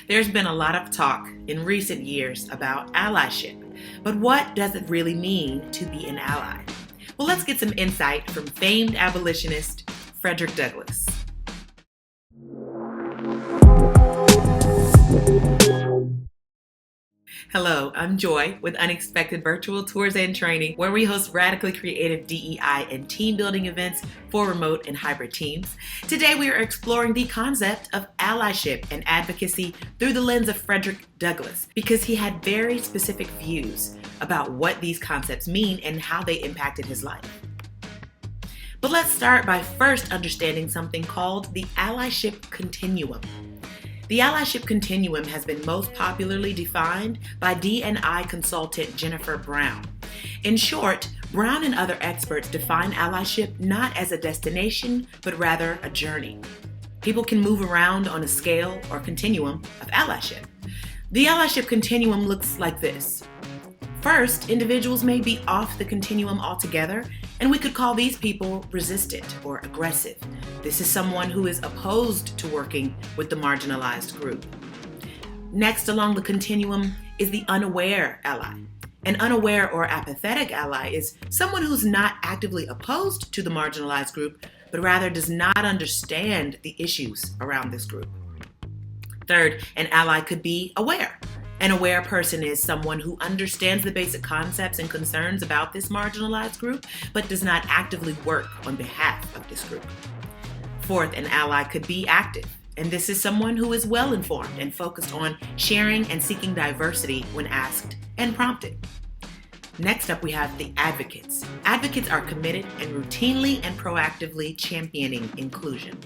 There's been a lot of talk in recent years about allyship, but what does it really mean to be an ally? Well, let's get some insight from famed abolitionist Frederick Douglass. Hello, I'm Joy with Unexpected Virtual Tours and Training, where we host radically creative DEI and team building events for remote and hybrid teams. Today we are exploring the concept of allyship and advocacy through the lens of Frederick Douglass, because he had very specific views about what these concepts mean and how they impacted his life. But let's start by first understanding something called the allyship continuum. The allyship continuum has been most popularly defined by D&I consultant Jennifer Brown. In short, Brown and other experts define allyship not as a destination, but rather a journey. People can move around on a scale or continuum of allyship. The allyship continuum looks like this. First, individuals may be off the continuum altogether, and we could call these people resistant or aggressive. This is someone who is opposed to working with the marginalized group. Next along the continuum is the unaware ally. An unaware or apathetic ally is someone who's not actively opposed to the marginalized group, but rather does not understand the issues around this group. Third, an ally could be aware. An aware person is someone who understands the basic concepts and concerns about this marginalized group, but does not actively work on behalf of this group. Fourth, an ally could be active, and this is someone who is well-informed and focused on sharing and seeking diversity when asked and prompted. Next up, we have the advocates. Advocates are committed and routinely and proactively championing inclusion.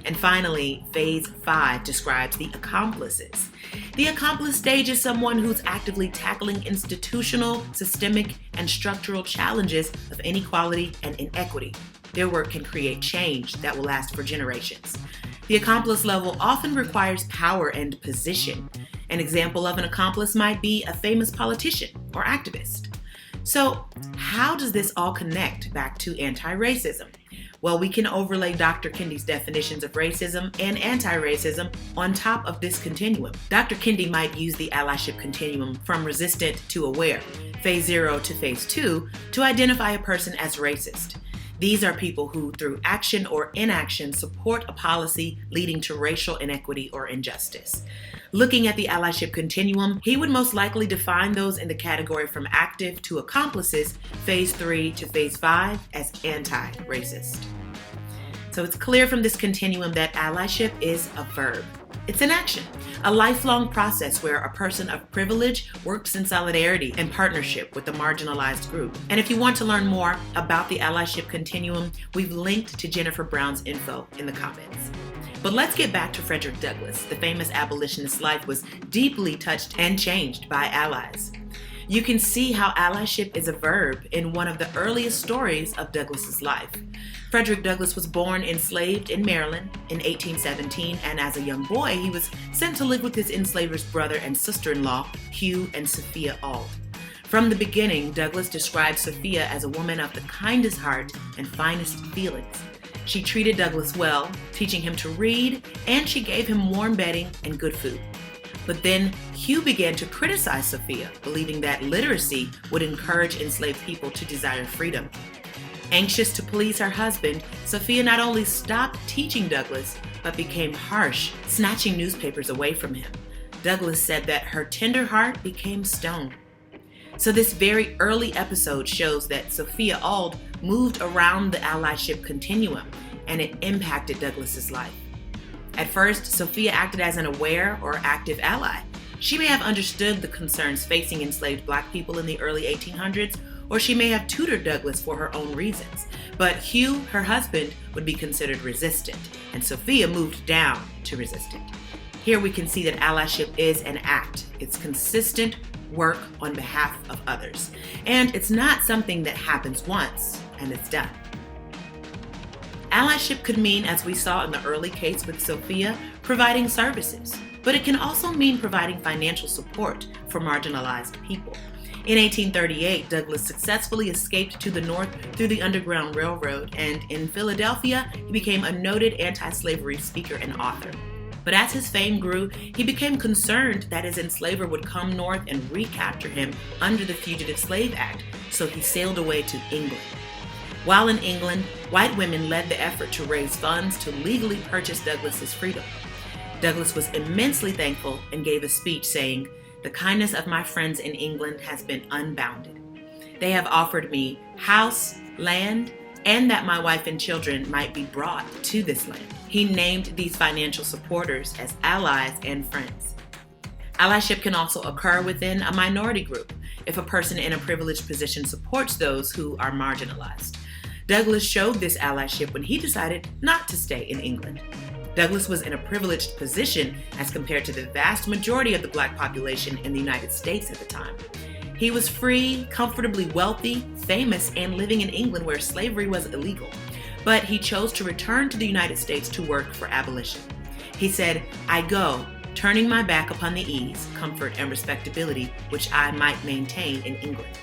And finally, phase 5 describes the accomplices. The accomplice stage is someone who's actively tackling institutional, systemic, and structural challenges of inequality and inequity. Their work can create change that will last for generations. The accomplice level often requires power and position. An example of an accomplice might be a famous politician or activist. So, how does this all connect back to anti-racism? Well, we can overlay Dr. Kendi's definitions of racism and anti-racism on top of this continuum. Dr. Kendi might use the allyship continuum from resistant to aware, phase 0 to phase 2, to identify a person as racist. These are people who, through action or inaction, support a policy leading to racial inequity or injustice. Looking at the allyship continuum, he would most likely define those in the category from active to accomplices, phase 3 to phase 5, as anti-racist. So it's clear from this continuum that allyship is a verb. It's an action, a lifelong process where a person of privilege works in solidarity and partnership with the marginalized group. And if you want to learn more about the allyship continuum, we've linked to Jennifer Brown's info in the comments. But let's get back to Frederick Douglass. The famous abolitionist's life was deeply touched and changed by allies. You can see how allyship is a verb in one of the earliest stories of Douglass's life. Frederick Douglass was born enslaved in Maryland in 1817, and as a young boy, he was sent to live with his enslaver's brother and sister-in-law, Hugh and Sophia Auld. From the beginning, Douglass described Sophia as a woman of the kindest heart and finest feelings. She treated Douglass well, teaching him to read, and she gave him warm bedding and good food. But then Hugh began to criticize Sophia, believing that literacy would encourage enslaved people to desire freedom. Anxious to please her husband, Sophia not only stopped teaching Douglass, but became harsh, snatching newspapers away from him. Douglass said that her tender heart became stone. So this very early episode shows that Sophia Auld moved around the allyship continuum, and it impacted Douglass's life. At first, Sophia acted as an aware or active ally. She may have understood the concerns facing enslaved Black people in the early 1800s, or she may have tutored Douglass for her own reasons. But Hugh, her husband, would be considered resistant, and Sophia moved down to resistant. Here we can see that allyship is an act. It's consistent work on behalf of others. And it's not something that happens once and it's done. Allyship could mean, as we saw in the early case with Sophia, providing services, but it can also mean providing financial support for marginalized people. In 1838, Douglass successfully escaped to the north through the Underground Railroad, and in Philadelphia, he became a noted anti-slavery speaker and author. But as his fame grew, he became concerned that his enslaver would come north and recapture him under the Fugitive Slave Act, so he sailed away to England. While in England, white women led the effort to raise funds to legally purchase Douglass's freedom. Douglass was immensely thankful and gave a speech saying, "The kindness of my friends in England has been unbounded. They have offered me house, land, and that my wife and children might be brought to this land." He named these financial supporters as allies and friends. Allyship can also occur within a minority group if a person in a privileged position supports those who are marginalized. Douglass showed this allyship when he decided not to stay in England. Douglass was in a privileged position as compared to the vast majority of the Black population in the United States at the time. He was free, comfortably wealthy, famous, and living in England where slavery was illegal. But he chose to return to the United States to work for abolition. He said, "I go, turning my back upon the ease, comfort, and respectability which I might maintain in England.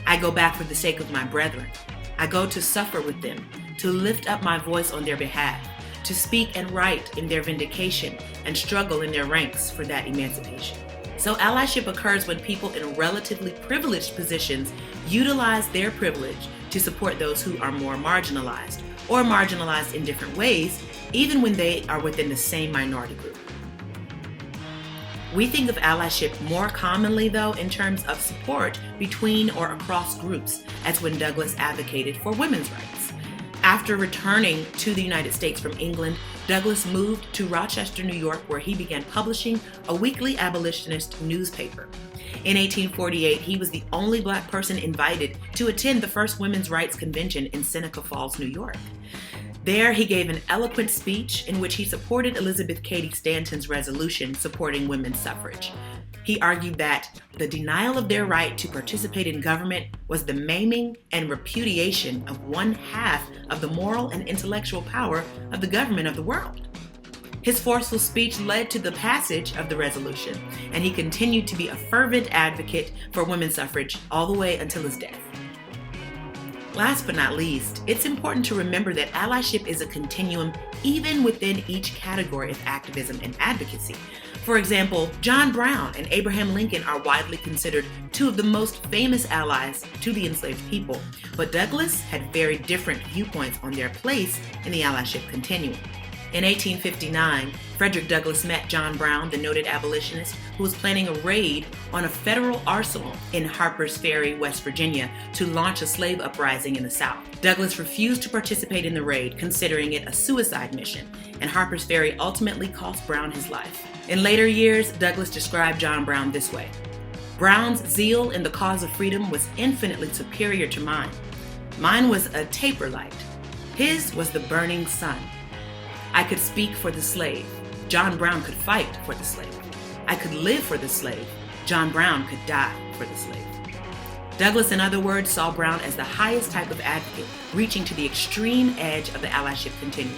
I go back for the sake of my brethren. I go to suffer with them, to lift up my voice on their behalf, to speak and write in their vindication, and struggle in their ranks for that emancipation." So allyship occurs when people in relatively privileged positions utilize their privilege to support those who are more marginalized, or marginalized in different ways, even when they are within the same minority group. We think of allyship more commonly, though, in terms of support between or across groups, as when Douglass advocated for women's rights. After returning to the United States from England, Douglass moved to Rochester, New York, where he began publishing a weekly abolitionist newspaper. In 1848, he was the only Black person invited to attend the first women's rights convention in Seneca Falls, New York. There, he gave an eloquent speech in which he supported Elizabeth Cady Stanton's resolution supporting women's suffrage. He argued that the denial of their right to participate in government was the maiming and repudiation of one half of the moral and intellectual power of the government of the world. His forceful speech led to the passage of the resolution, and he continued to be a fervent advocate for women's suffrage all the way until his death. Last but not least, it's important to remember that allyship is a continuum even within each category of activism and advocacy. For example, John Brown and Abraham Lincoln are widely considered two of the most famous allies to the enslaved people, but Douglass had very different viewpoints on their place in the allyship continuum. In 1859, Frederick Douglass met John Brown, the noted abolitionist, who was planning a raid on a federal arsenal in Harper's Ferry, West Virginia, to launch a slave uprising in the South. Douglass refused to participate in the raid, considering it a suicide mission, and Harper's Ferry ultimately cost Brown his life. In later years, Douglass described John Brown this way: "Brown's zeal in the cause of freedom was infinitely superior to mine. Mine was a taper light. His was the burning sun. I could speak for the slave. John Brown could fight for the slave. I could live for the slave. John Brown could die for the slave." Douglass, in other words, saw Brown as the highest type of advocate, reaching to the extreme edge of the allyship continuum.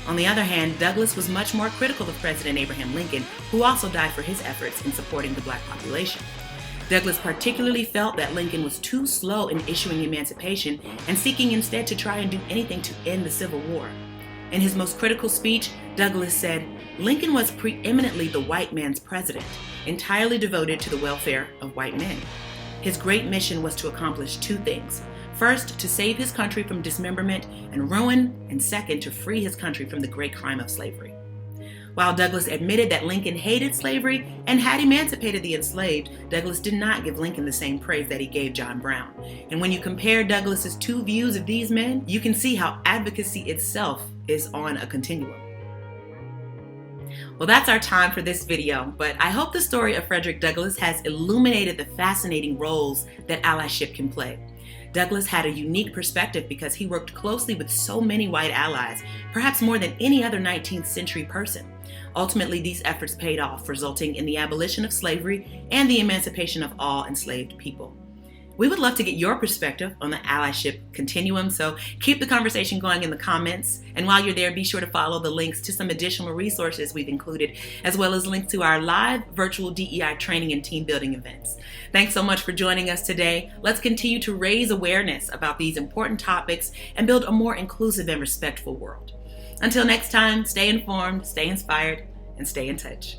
On the other hand, Douglass was much more critical of President Abraham Lincoln, who also died for his efforts in supporting the Black population. Douglass particularly felt that Lincoln was too slow in issuing emancipation and seeking instead to try and do anything to end the Civil War. In his most critical speech, Douglass said, "Lincoln was preeminently the white man's president, entirely devoted to the welfare of white men. His great mission was to accomplish two things. First, to save his country from dismemberment and ruin, and second, to free his country from the great crime of slavery." While Douglass admitted that Lincoln hated slavery and had emancipated the enslaved, Douglass did not give Lincoln the same praise that he gave John Brown. And when you compare Douglass's two views of these men, you can see how advocacy itself is on a continuum. Well, that's our time for this video, but I hope the story of Frederick Douglass has illuminated the fascinating roles that allyship can play. Douglass had a unique perspective because he worked closely with so many white allies, perhaps more than any other 19th century person. Ultimately, these efforts paid off, resulting in the abolition of slavery and the emancipation of all enslaved people. We would love to get your perspective on the allyship continuum, so keep the conversation going in the comments. And while you're there, be sure to follow the links to some additional resources we've included, as well as links to our live virtual DEI training and team building events. Thanks so much for joining us today. Let's continue to raise awareness about these important topics and build a more inclusive and respectful world. Until next time, stay informed, stay inspired, and stay in touch.